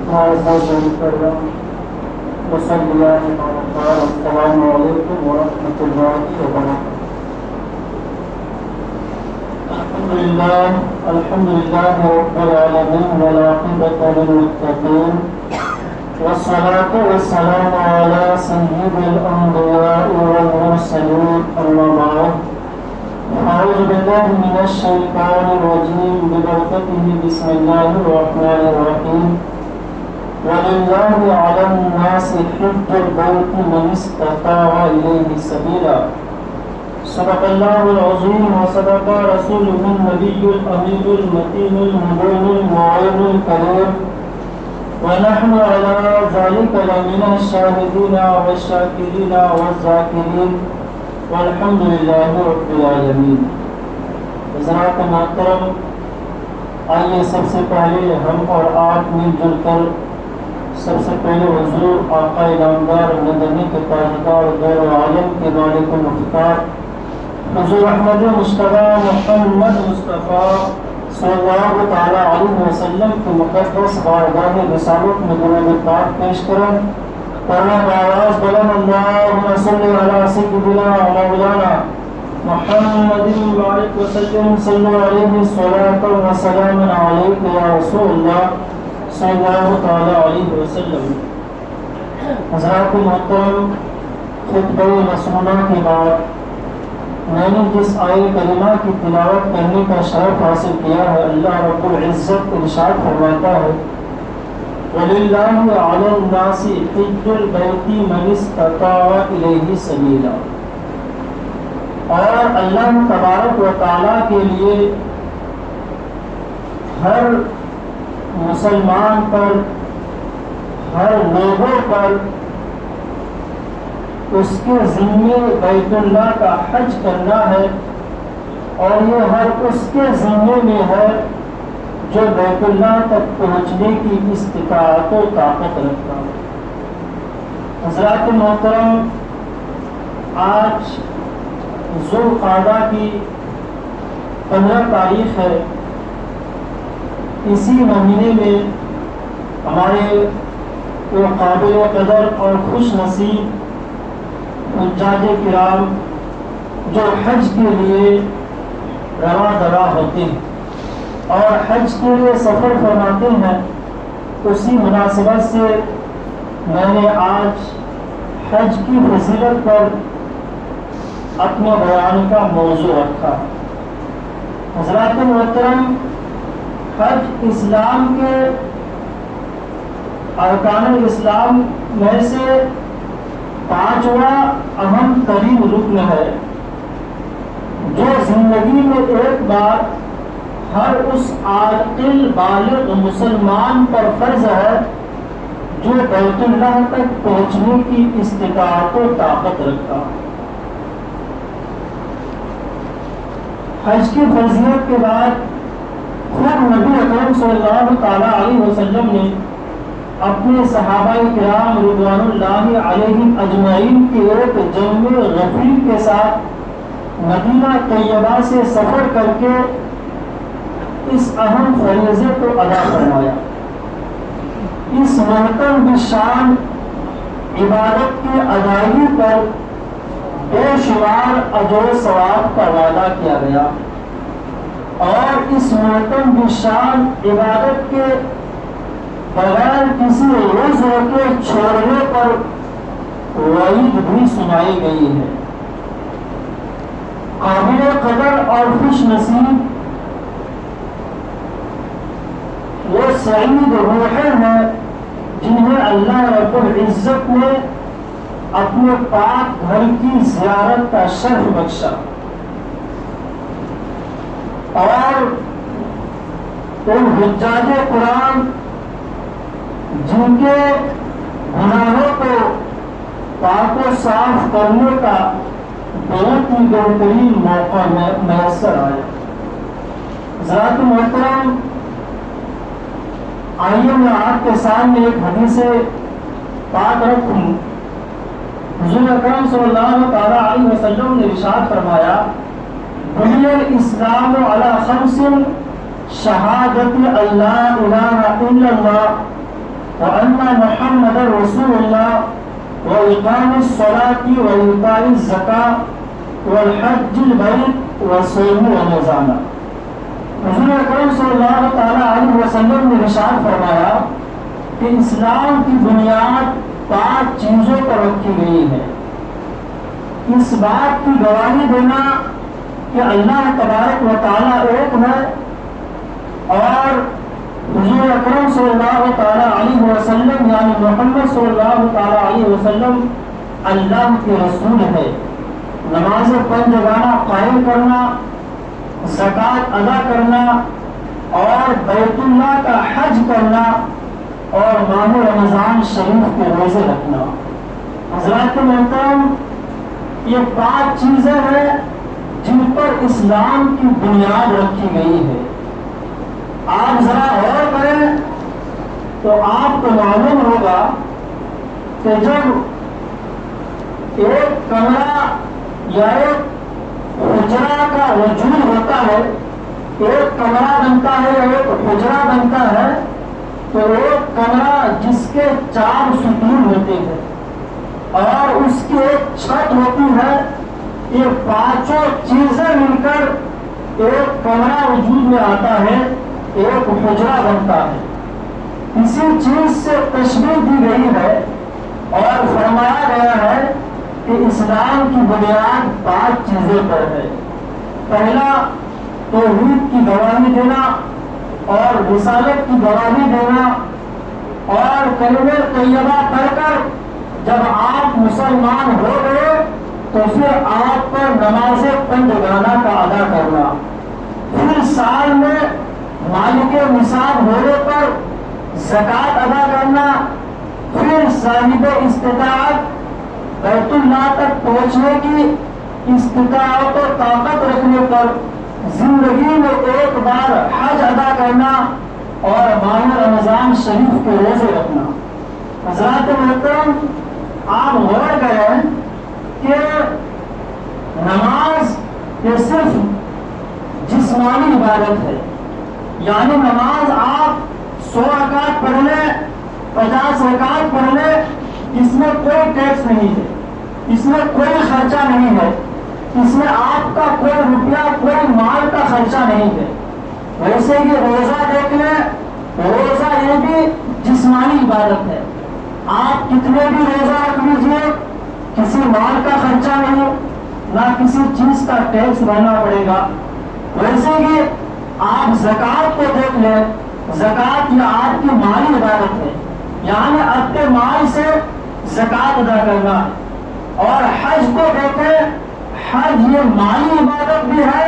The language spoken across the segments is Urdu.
السلام علیکم ورحمۃ اللہ وبرکاتہ۔ الحمد للہ رب العالمین والعاقبۃ للمتقین والصلاة والسلام علی سید الانبیاء والمرسلین، اما بعد، اعوذ باللہ من الشیطان الرجیم، ببرکتہ بسم اللہ الرحمن الرحیم، وَلِلَّهِ عَلَى النَّاسِ حِجُّ الْبَيْتِ مَنِ اسْتَطَاعَ إِلَيْهِ سَبِيلًا۔ صدق اللہ العظیم وصدق رسولہ النبی الامین المتین المبین المعین الکریم، ونحن على ذلك لمن الشاہدین والشاکرین والذاکرین، والحمد للہ رب العالمین۔ حضرات محترم، آئیے سب سے پہلے ہم اور آپ مل جل کر سب سے پہلے حضور آقا نامدار مدنی کے تاجدار دور عالم کے مالک مختار حضور احمد مصطفیٰ محمد مصطفیٰ صلی اللہ تعالیٰ علیہ وسلم کی مقدس بارگاہ رسالت میں درود پاک پیش کریں، پڑھنا بآواز بلند، اللہم صلی علی سیدنا مولانا محمد وبارک وسلم، صلی علیہ صلاۃ و سلام علیک یا رسول اللہ صلی اللہ تعالیٰ علیہ وسلم۔ حضرات محترم، خطبہ مسنونہ کے بعد میں نے جس آیہ کریمہ کی تلاوت کرنے کا شرف حاصل کیا ہے، اللہ رب العزت ارشاد فرماتا ہے، وَلِلَّهِ عَلَى النَّاسِ حِجُّ الْبَيْتِ مَنِ اسْتَطَاعَ إِلَيْهِ سَبِيلًا، اور اللہ تبارک و تعالیٰ کے لیے ہر مسلمان پر، ہر لوگوں پر اس کے ذمے بیت اللہ کا حج کرنا ہے، اور یہ ہر اس کے ذمے میں ہے جو بیت اللہ تک پہنچنے کی استطاعت و طاقت رکھتا ہے۔ حضرات محترم، آج ذوالقعدہ کی 15 تاریخ ہے۔ اسی مہینے میں ہمارے وہ قابل قدر اور خوش نصیب حجاج کرام جو حج کے لیے رواں دراں ہوتے ہیں اور حج کے لیے سفر فرماتے ہیں، اسی مناسبت سے میں نے آج حج کی فضیلت پر اپنے بیان کا موضوع رکھا۔ حضرات محترم، حج اسلام کے ارکان الاسلام میں سے 5واں اہم ترین رکن ہے، جو زندگی میں ایک بار ہر اس عاقل بالغ مسلمان پر فرض ہے جو بیت اللہ تک پہنچنے کی استطاعت و طاقت رکھتا۔ حج کی فرضیت کے بعد خود نبی اکرم صلی اللہ تعالیٰ علیہ وسلم نے اپنے صحابہ کرام رضوان اللہ علیہم اجمعین کے ایک جمع غفیر کے ساتھ مدینہ طیبہ سے سفر کر کے اس اہم فریضے کو ادا فرمایا۔ اس محترم بشان عبادت کی ادائیگی پر بے شمار اجر و ثواب کا وعدہ کیا گیا، اور اس محترم بشان عبادت کے بغیر کسی عذر کے چھوڑنے پر وعید بھی سنائی گئی ہے۔ قابل قدر اور خوش نصیب وہ سعید روحیں ہیں جنہیں اللہ رب العزت نے اپنے پاک گھر کی زیارت کا شرف بخشا، اور ان حجاج قرآن جن کے گناہوں کو پاک و صاف کرنے کا بہت ہی بہترین موقع میسر آیا۔ حضرات محترم، آئیے میں آپ کے سامنے ایک حدیث پاک رکھوں۔ حضور اکرم صلی اللہ تعالیٰ علیہ وسلم نے ارشاد فرمایا، بنی الاسلام علی خمس، شہادت اللہ الہ الا اللہ وأن محمد رسول الله وإقام الصلاة وإيتاء الزكاة والحج البيت وصوم رمضان۔ حضور اکرم صلی اللہ تعالیٰ علیہ وسلم نے ارشاد فرمایا کہ اسلام کی بنیاد 5 چیزوں پر رکھی گئی ہے۔ اس بات کی گواہی دینا کہ اللہ تبارک و تعالیٰ ایک ہے اور حضور اکرم صلی اللہ تعالیٰ علیہ وسلم یعنی محمد صلی اللہ تعالیٰ علیہ وسلم اللہ کے رسول ہے۔ نماز 5 جگانا قائم کرنا، زکوٰۃ ادا کرنا اور بیت اللہ کا حج کرنا اور ماہ رمضان شریف کے روزے رکھنا۔ حضرات محترم، یہ 5 چیزیں ہیں جن پر اسلام کی بنیاد رکھی گئی ہے۔ آپ ذرا غور کریں تو آپ کو معلوم ہوگا کہ جب ایک کمرہ یا ایک حجرہ کا وجود ہوتا ہے، ایک کمرہ بنتا ہے یا ایک حجرہ بنتا ہے، تو ایک کمرہ جس کے 4 ستون ہوتے ہیں اور اس کی ایک چھت ہوتی ہے، یہ 5 چیزیں مل کر ایک کمرہ وجود میں آتا ہے، ایک حجرہ بنتا ہے۔ اسی چیز سے تشبیہ دی گئی ہے اور فرمایا گیا ہے کہ اسلام کی بنیاد 5 چیزوں پر ہے۔ پہلا، توحید کی گواہی دینا اور رسالت کی گواہی دینا، اور کلمہ طیبہ پڑھ کر جب آپ مسلمان ہو گئے تو پھر آپ پر نماز 5 جگانا کا ادا کرنا، پھر سال میں مالک نصاب ہونے پر زکوٰۃ ادا کرنا، پھر صاحب استطاعت بیت اللہ تک پہنچنے کی استطاعت و طاقت رکھنے پر زندگی میں ایک بار حج ادا کرنا اور ماہ رمضان شریف کے روزے رکھنا۔ حضرات محترم، آپ غور کریں کہ نماز یہ صرف جسمانی عبادت ہے، یعنی نماز آپ 100 رکعت پڑھ لیں، 50 رکعت پڑھ لیں، اس میں کوئی ٹیکس نہیں ہے، اس میں کوئی خرچہ نہیں ہے، اس میں آپ کا کوئی روپیہ کوئی مال کا خرچہ نہیں ہے۔ ویسے ہی روزہ دیکھ لیں، روزہ یہ بھی جسمانی عبادت ہے، آپ کتنے بھی روزہ رکھ لیجیے، کسی مال کا خرچہ نہیں، نہ کسی چیز کا ٹیکس بھرنا پڑے گا۔ ویسے ہی آپ زکوٰۃ کو دیکھ لیں، زکوٰۃ یہ آپ کی مالی عبادت ہے، یعنی اپنے مال سے زکوٰۃ ادا کرنا۔ اور حج کو دیکھیں، حج یہ مالی عبادت بھی ہے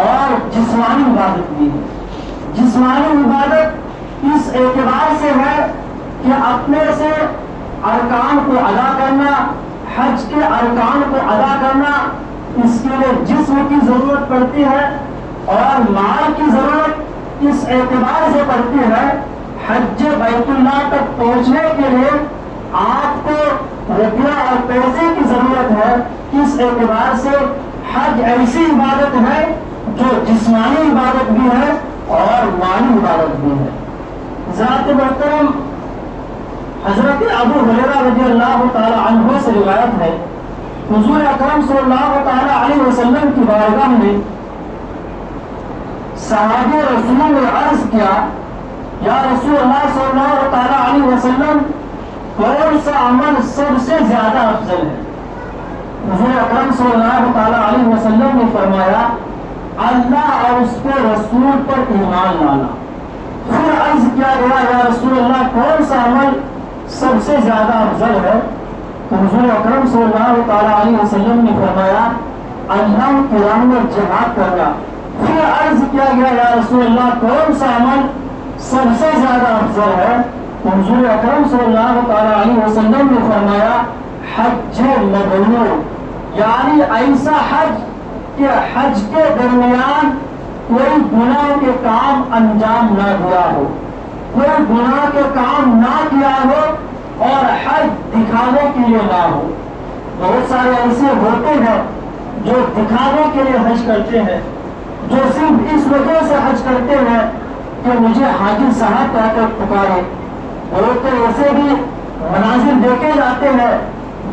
اور جسمانی عبادت بھی ہے۔ جسمانی عبادت اس اعتبار سے ہے کہ اپنے سے ارکان کو ادا کرنا، حج کے ارکان کو ادا کرنا، اس کے لیے جسم کی ضرورت پڑتی ہے اور مال کی ضرورت اس اعتبار سے پڑتی ہے، حج بیت اللہ تک پہنچنے کے لیے آپ کو روپیہ اور پیسے کی ضرورت ہے۔ اس اعتبار سے حج ایسی عبادت ہے جو جسمانی عبادت بھی ہے اور مالی عبادت بھی ہے۔ ذات محترم، حضرت ابو ہریرہ رضی اللہ تعالی عنہ سے روایت ہے، حضور اکرم صلی اللہ تعالی علیہ وسلم کی بارگاہ میں صحابہ رسول نے عرض کیا، یا رسول اللہ صلی اللہ تعالی علیہ وسلم، کون سا عمل سب سے زیادہ افضل ہے؟ حضور اکرم صلی اللہ تعالی علیہ وسلم نے فرمایا، اللہ اور اس کے رسول پر ایمان لانا۔ پھر عرض کیا گیا، یا رسول اللہ کون سا عمل سب سے زیادہ افضل ہے؟ تو حضور اکرم صلی اللہ تعالی علیہ وسلم نے فرمایا، اللہ کی راہ میں جہاد کرنا۔ پھر عرض کیا گیا، یا رسول اللہ کون سا عمل سب سے زیادہ افضل ہے؟ تو حضور اکرم صلی اللہ تعالی علیہ وسلم نے فرمایا، حج مبرور، یعنی ایسا حج کہ حج کے درمیان کوئی گناہ کے کام انجام نہ دیا ہو، کوئی گناہ کے کام نہ کیا ہو اور حج دکھانے کے لیے نہ ہو۔ بہت سارے ایسے ہوتے ہیں جو دکھانے کے لیے حج کرتے ہیں، جو صرف اس وجہ سے حج کرتے ہیں کہ مجھے حاجی صاحب کہہ کر پکارے، وہ تو ایسے بھی مناظر دیکھے جاتے ہیں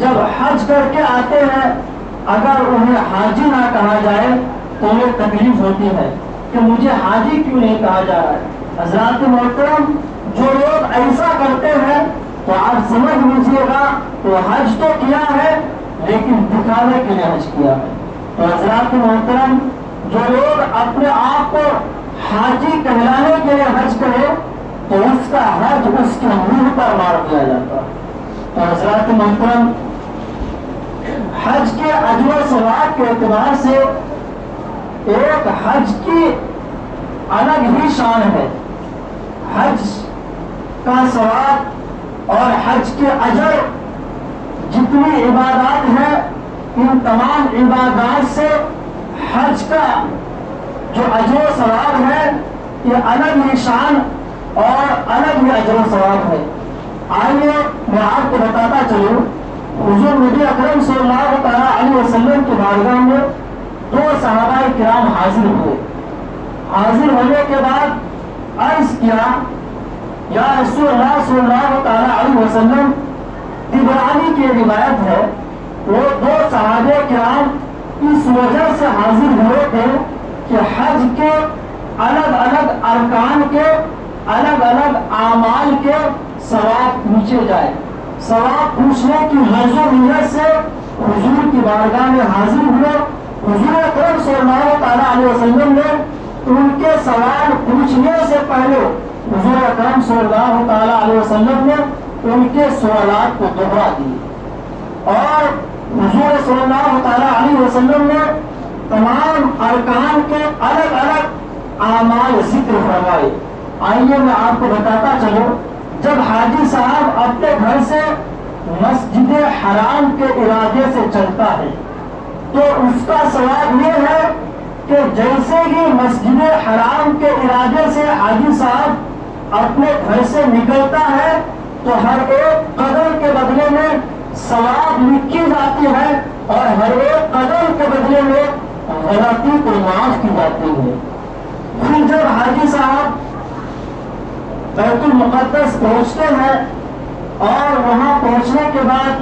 جب حج کر کے آتے ہیں، اگر انہیں حاجی نہ کہا جائے تو انہیں تکلیف ہوتی ہے کہ مجھے حاجی کیوں نہیں کہا جا رہا ہے۔ حضرات محترم، جو لوگ ایسا کرتے ہیں تو آپ سمجھ لیجیے گا تو حج تو کیا ہے لیکن دکھانے کے لیے حج کیا ہے۔ تو حضرات محترم، جو لوگ اپنے آپ کو حاجی کہلانے کے لیے حج کرے تو اس کا حج اس کے منہ پر مار دیا جاتا ہے۔ تو حضرات محترم، حج کے اجر و ثواب کے اعتبار سے ایک حج کی الگ ہی شان ہے۔ حج کا ثواب اور حج کے اجر، جتنی عبادات ہیں ان تمام عبادات سے حج کا جو اجر و ثواب ہے یہ الگ ہی شان اور الگ ہی اجر و ثواب ہے۔ آئیے میں آپ کو بتاتا چلوں، حضور نبی اکرم صلی اللہ تعالیٰ علیہ وسلم کی بارگاہ میں دو صحابہ کرام حاضر ہوئے۔ حاضر ہونے کے بعد عرض کیا، یا رسول اللہ صلی اللہ تعالیٰ علیہ وسلم، طبرانی کی روایت ہے وہ دو صحابہ کرام اس وجہ سے حاضر ہوئے تھے کہ حج کے الگ الگ ارکان کے، الگ الگ اعمال کے ثواب پوچھے جائے۔ ثواب پوچھنے کی غرض و نیت سے حضور کی بارگاہ میں حاضر ہوئے۔ حضور اکرم صلی اللہ تعالیٰ علیہ وسلم نے ان کے سوال پوچھنے سے پہلے حضور اکرم صلی اللہ تعالیٰ علیہ وسلم نے ان کے سوالات کو دوہرا دیے اور حضور صلی اللہ تعالیٰ علیہ وسلم نے تمام ارکان کے الگ الگ اعمال ذکر فرمائے۔ آئیے میں آپ کو بتاتا چلوں، جب حاجی صاحب اپنے گھر سے مسجد حرام کے ارادے سے چلتا ہے تو اس کا ثواب یہ ہے کہ جیسے ہی مسجد حرام کے ارادے سے حاجی صاحب اپنے گھر سے نکلتا ہے تو ہر ایک قدم کے بدلے میں ثواب لکھی جاتی ہے اور ہر ایک قدم کے بدلے میں غلطی کو معاف کی جاتی ہے۔ پھر جب حاجی صاحب بیت المقدس پہنچتے ہیں اور وہاں پہنچنے کے بعد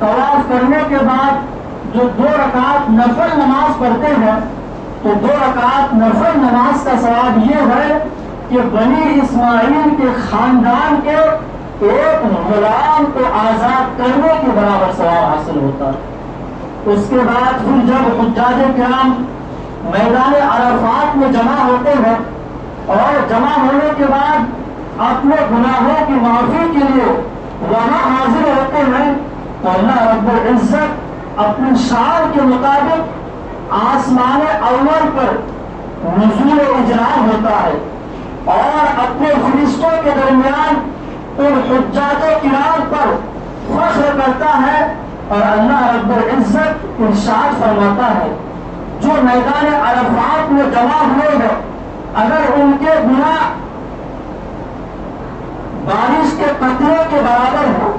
طواف کرنے کے بعد جو 2 رکعت نفل نماز پڑھتے ہیں تو 2 رکعت نفل نماز کا ثواب یہ ہے کہ بنی اسماعیل کے خاندان کے ایک غلام کو آزاد کرنے کے برابر ثواب حاصل ہوتا ہے۔ اس کے بعد پھر جب حجاج کرام میدان عرفات میں جمع ہوتے ہیں اور جمع ہونے کے بعد اپنے گناہوں کی معافی کے لیے وہاں حاضر ہوتے ہیں تو اللہ رب العزت اپنی شان کے مطابق آسمان اول پر نزول اجرا ہوتا ہے اور اپنے فرشتوں کے درمیان ان حجاج کرام پر فخر کرتا ہے اور اللہ رب العزت ارشاد فرماتا ہے جو میدان عرفات میں جمع ہوئے ہیں اگر ان کے گناہ بارش کے قطرے کے برابر ہو،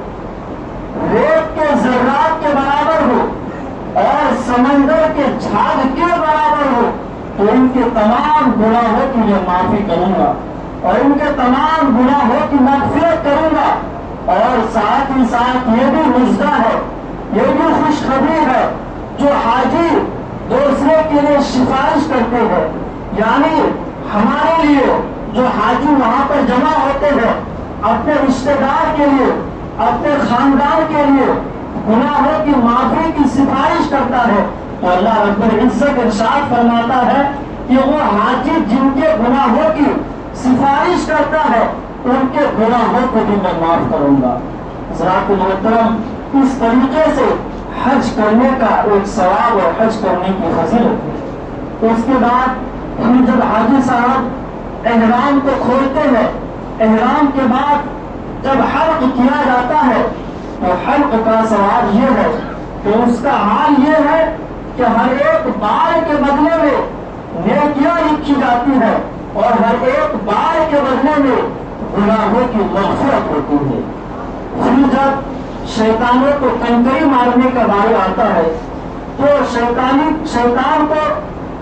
ریت کے ذرات کے برابر ہو اور سمندر کے جھاگ کے برابر ہو تو ان کے تمام گناہوں کی میں معافی کروں گا اور ان کے تمام گناہوں کی مغفرت کروں گا۔ اور ساتھ ہی ساتھ یہ بھی مژدہ ہے، یہ بھی خوشخبری ہے جو حاجی دوسرے کے لیے سفارش کرتے ہیں، یعنی ہمارے لیے جو حاجی وہاں پر جمع ہوتے ہیں اپنے رشتہ دار کے لیے، اپنے خاندان کے لیے گناہوں کی معافی کی سفارش کرتا ہے تو اللہ رب العزت ارشاد فرماتا ہے کہ وہ حاجی جن کے گناہوں کی سفارش کرتا ہے ان کے گناہوں کو بھی میں معاف کروں گا۔ حضرات محترم، اس طریقے سے حج کرنے کا ایک ثواب اور حج کرنے کی فضیلت ہے۔ اس کے بعد ہم جب حاجی صاحب احرام کو کھولتے ہیں، احرام کے بعد جب حلق کیا جاتا ہے تو حلق کا ثواب یہ ہے کہ اس کا حال یہ ہے کہ ہر ایک بار کے بدلے میں نیکیاں لکھی جاتی ہے اور ہر ایک بار کے بدلے میں گناہوں کی مغفرت ہوتی ہے۔ پھر جب شیطانوں کو کنکری مارنے کا باری آتا ہے تو شیطان کو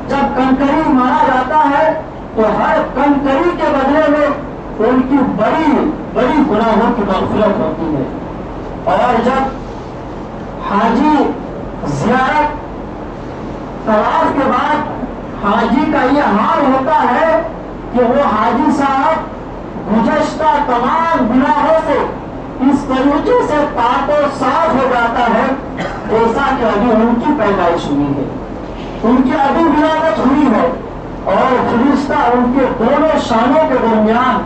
جب کنکری مارا جاتا ہے تو ہر کنکری کے بدلے میں ان کی بڑی بڑی گناہوں کی مغفرت ہوتی ہے۔ اور جب حاجی زیارت طواف کے بعد حاجی کا یہ حال ہوتا ہے کہ وہ حاجی صاحب گزشتہ تمام گناہوں سے اس طریقے سے پاک و صاف ہو جاتا ہے جیسا کہ ابھی ان کی پیدائش ہوئی ہے، ان کی ابھی ولادت ہوئی ہے، اور فرشتہ ان کے دونوں شانوں کے درمیان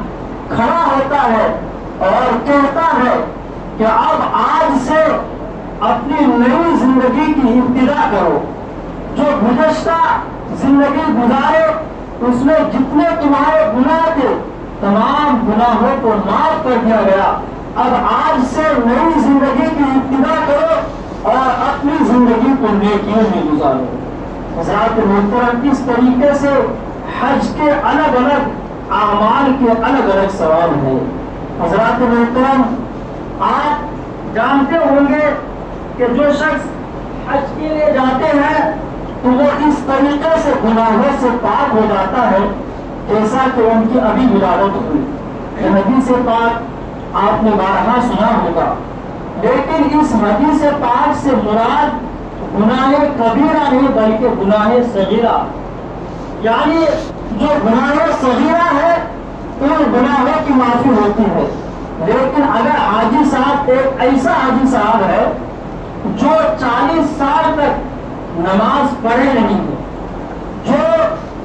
کھڑا ہوتا ہے اور کہتا ہے کہ اب آج سے اپنی نئی زندگی کی ابتدا کرو۔ جو گزشتہ زندگی گزارے اس میں جتنے تمہارے گناہ تھے تمام گناہوں کو معاف کر دیا گیا، اب آج سے نئی زندگی کی ابتدا کرو اور اپنی زندگی کو نیکیوں میں گزارو۔ حضرات محترم، اس طریقے سے حج کے الگ الگ اعمال کے الگ الگ ثواب ہیں۔ حضرات محترم، آپ جانتے ہوں گے کہ جو شخص حج کے لیے جاتے ہیں تو وہ اس طریقے سے گناہوں سے پاک ہو جاتا ہے جیسا کہ ان کی ابھی ولادت ہوئی۔ یہ حدیث پاک آپ نے بارہا سنا ہوگا، لیکن اس حدیث پاک سے مراد گناہ کبیرہ نہیں بلکہ گناہ صغیرہ، یعنی جو گناہ صغیرہ ہے ان گناہوں کی معافی ہوتی ہے۔ لیکن اگر حاجی صاحب ایک ایسا حاجی صاحب ہے جو 40 سال تک نماز پڑھے نہیں ہے، جو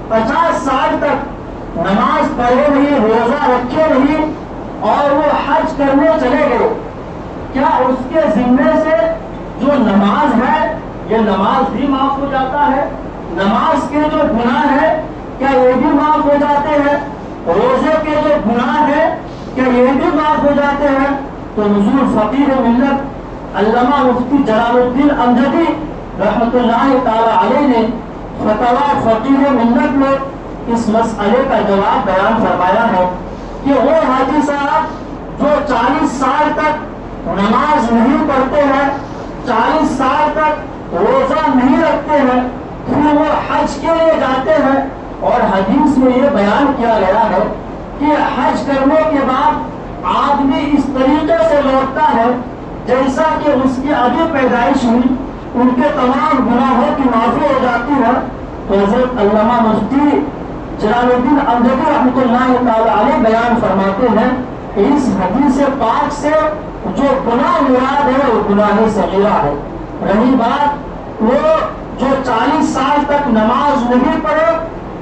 50 سال تک نماز پڑھے نہیں، روزہ رکھے نہیں، اور وہ حج کرنے چلے گئے، کیا اس کے ذمے سے جو نماز ہے یہ نماز بھی معاف ہو جاتا ہے؟ نماز کے جو گناہ ہے کیا یہ بھی معاف ہو جاتے ہیں؟ روزے کے جو گناہ ہے کیا یہ بھی معاف ہو جاتے ہیں؟ تو حضور فقیر ملت علامہ مفتی جلال الدین امجدی رحمۃ اللہ تعالی علیہ نے فتویٰ فقیر ملت میں اس مسئلے کا جواب بیان فرمایا ہے کہ وہ حاجی صاحب جو 40 سال تک نماز نہیں پڑھتے ہیں، 40 سال تک روزہ نہیں رکھتے ہیں، پھر وہ حج کے لیے جاتے ہیں، اور حدیث میں یہ بیان کیا گیا ہے کہ حج کرنے کے بعد آدمی اس طریقے سے لوٹتا ہے جیسا کہ اس کی ابھی پیدائش ہوئی، ان کے تمام گناہوں کی معافی ہو جاتی ہے۔ تو حضرت علامہ مفتی جلال الدین امجدی رحمۃ اللہ تعالی علیہ بیان فرماتے ہیں کہ اس حدیث پاک سے جو گناہ مراد ہے وہ گناہ صغیرہ ہے۔ رہی بات وہ جو 40 سال تک نماز نہیں پڑھے،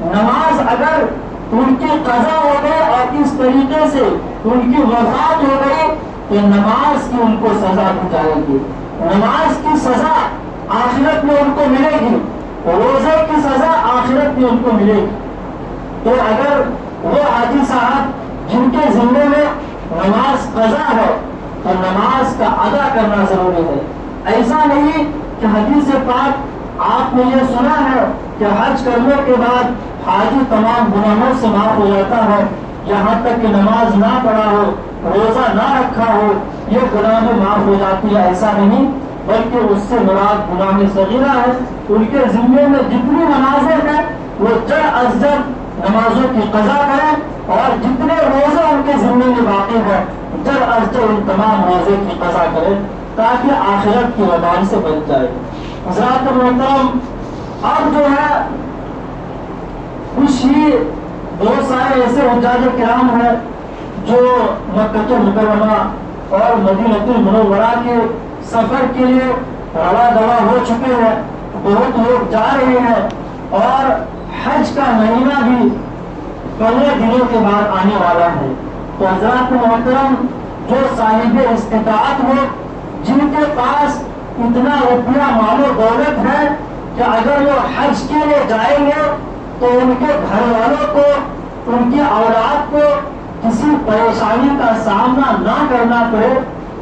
نماز اگر ان کی قضا ہو گئی اور اس طریقے سے ان کی وفات ہو گئی تو نماز کی ان کو سزا دی جائے گی، نماز کی سزا آخرت میں ان کو ملے گی، روزے کی سزا آخرت میں ان کو ملے گی۔ تو اگر وہ حاجی صاحب جن کے ذمے میں نماز قضا ہے تو نماز کا ادا کرنا ضروری ہے۔ ایسا نہیں کہ حدیث پاک آپ نے یہ سنا ہے کہ حج کرنے کے بعد حاجی تمام گناہوں سے معاف ہو جاتا ہے، یہاں تک کہ نماز نہ پڑھا ہو، روزہ نہ رکھا ہو، یہ گناہ معاف ہو جاتی ہے۔ ایسا نہیں، بلکہ اس سے مراد گناہ صغیرہ ہے۔ ان کے ذمے میں جتنی نمازیں ہیں وہ جڑ از جڑ نمازوں کی قضا کریں، اور جتنے روزے ان کے ذمے میں باقی ہیں جڑ از جڑ ان تمام روزے کی قضا کریں تاکہ آخرت کی وبال سے بچ جائے۔ حضرات محترم، اب جو ہے کچھ ہی بہت سارے ایسے حجاج کرام ہیں جو مکہ مکرمہ اور مدینہ المنورہ کے سفر کے لیے روا دوا ہو چکے ہیں، بہت لوگ جا رہے ہیں، اور حج کا مہینہ بھی 15 دنوں کے بعد آنے والا ہے۔ تو حضرات محترم، جو صاحب استطاعت ہو، جن کے پاس اتنا روپیہ مال و دولت ہے کہ اگر وہ حج کے لیے جائیں گے تو ان کے گھر والوں کو، ان کی اولاد کو کسی پریشانی کا سامنا نہ کرنا پڑے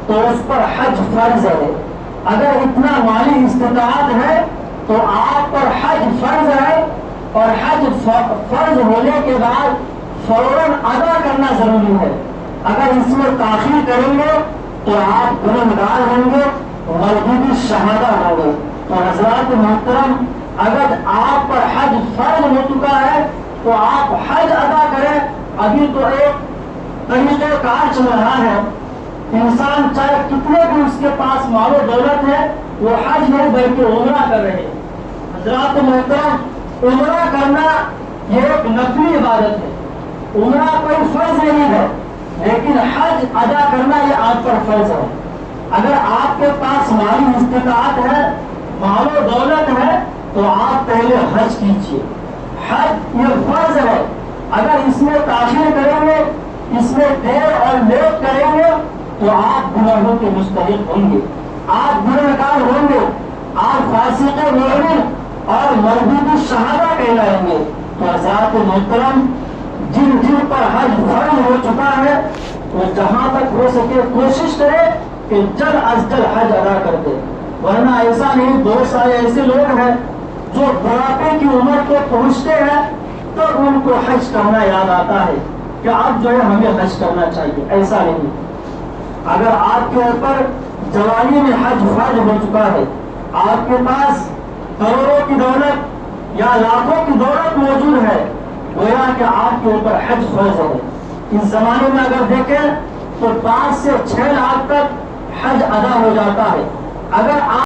تو اس پر حج فرض ہے۔ اگر اتنا مالی استطاعت ہے تو آپ پر حج فرض ہے، اور حج فرض ہونے کے بعد فوراً ادا کرنا ضروری ہے۔ اگر اس میں تاخیر کریں گے تو آپ گنہگار ہوں گے، مردود شہادہ ہوں گے۔ تو حضرات محترم، اگر آپ پر حج فرض ہو چکا ہے تو آپ حج ادا کریں۔ ابھی تو ایک طریقہ کار چل رہا ہے، انسان چاہے کتنے بھی اس کے پاس مال و دولت ہے، وہ حج نہیں بلکہ عمرہ کر رہے ہیں۔ حضرات محترم، عمرہ کرنا یہ ایک نفلی عبادت ہے، عمرہ کوئی فرض نہیں ہے، لیکن حج ادا کرنا یہ آپ پر فرض ہے۔ اگر آپ کے پاس مالی استطاعت ہے، مال و دولت ہے، تو آپ پہلے حج کیجیے۔ حج یہ فرض ہے، اگر اس میں تاخیر کریں گے، اس میں دیر اور لیٹ کریں گے تو آپ گناہوں کے مستحق ہوں گے، آپ گنہگار ہوں گے، آپ فاسق مومن اور مردود الشہادہ کہلائیں گے۔ تو حضرات محترم، جن جن پر حج فرض ہو چکا ہے وہ جہاں تک ہو سکے کوشش کرے کہ جلد از جلد حج ادا کر دے، ورنہ ایسا نہیں، بہت سارے ایسے لوگ ہیں جو بڑھاپے کی عمر کو پہنچتے ہیں تو ان کو حج کرنا یاد آتا ہے کہ اب جو ہے ہمیں حج کرنا چاہیے۔ ایسا نہیں، اگر آپ کے اوپر جوانی میں حج فرض ہو چکا ہے، آپ کے پاس کروڑوں کی دولت یا لاکھوں کی دولت موجود ہے، گویا کہ آپ کے اوپر حج فرض ہے۔ اس زمانے میں اگر دیکھیں تو 5 سے 6 لاکھ تک حج ادا ہو جاتا ہے۔ اگر آپ